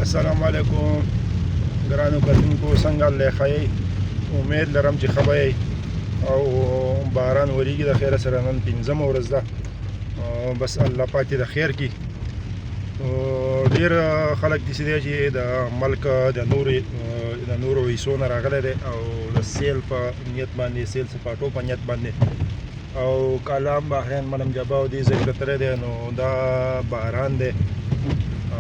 السلام علیکم ګرانو کتونکو، څنګه الله ښایي؟ امید لرم چې ښه به یې او باران وریږي د خیره سره. نن 5مه ورځ ده، بس الله پاک دې د خیر کړي. ډېر خلک داسې دی چې د ملک د نورو حصو نه راغلی دی او د سیل په نیت باندې، سیل سپاټو په نیت باندې او کالام بحرین ملم جبا او دې ځای ته تللی دی. نو دا باران دی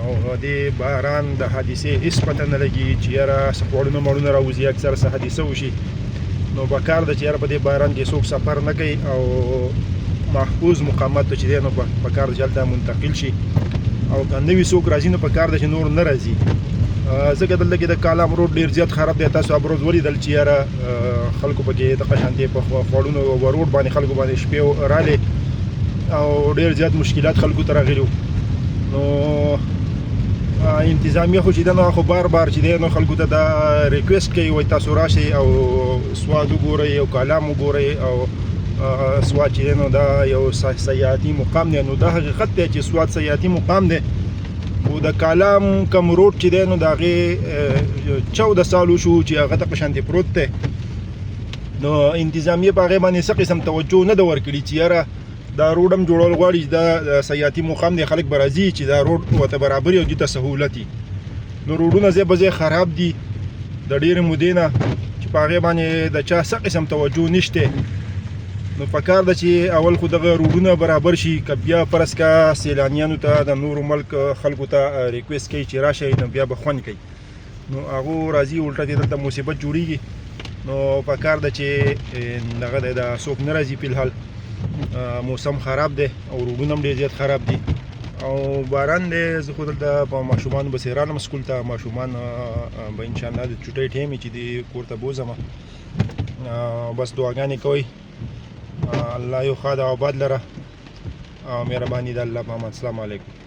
او دې باران د حادثې هېڅ پته نه لګي چې یاره څه خوړونه مړونه راوځي، اکثره څه حادثه وشي. نو پکار ده چې یاره په دې باران کې څوک سفر نه کوي او محفوظ مقامات ته چې دی نو پکار ده چې هلته منتقل شي او که نوي څوک راځي نو پکار ده چې نور نه راځي. ځکه دلته کې د کالام روډ ډېر زیات خراب دی. تاسو ابروز ولیدل چې یاره خلکو پکې دغه شانتې په خوړونو او روډ باندې خلکو باندې شپې رالې او ډېر زیات مشکلات خلکو ته راغلي وو. نو انتظامیه خو چې ده نو خو بار چې دی نو خلکو ته دا ریکویسټ کوي، وایي تاسو راشئ او سواد وګورئ او کالام وګورئ او سواد چې دی نو دا یو سیاحتي مقام دی. نو دا حقیقت دی چې سواد سیاحتي مقام دی، خو د کالام کم روډ چې دی نو د هغې 14 سال وشو چې هغه ته په شانتې پروت دی. نو انتظامیه په هغې باندې څه قسم توجه نه ده ورکړي چې یاره دا روډ هم جوړول غواړي چې دا سیاحتي مقام دی، خلک به راځي چې دا روډ ورته برابر وي او دې ته سهولت وي. نو روډونه ځای په ځای خراب دي د ډېرې مودې نه چې په هغې باندې د چا څه قسم توجه نشته. نو پکار ده چې اول خو دغه روډونه برابر شي، که بیا فرض که سیلانیانو ته د نورو ملک خلکو ته ریکویسټ کوي چې راشئ نو بیا به خوند کوي. نو هغو راځي الټه دې دلته مصیبت جوړېږي. نو پکار ده چې دغه دی دا څوک نه راځي. فلحال موسم خراب دی او روډونه هم ډېر زیات خراب دي او باران دی. زه خو دلته په ماشومانو بسې رالم سکول ته. ماشومان به انشاءالله د چوټۍ ټایم وي چې دې کور ته بوځم. بس دعاګانې کوئ، الله یو ښاد او آباد لره او مهرباني د الله په امان. السلام علیکم.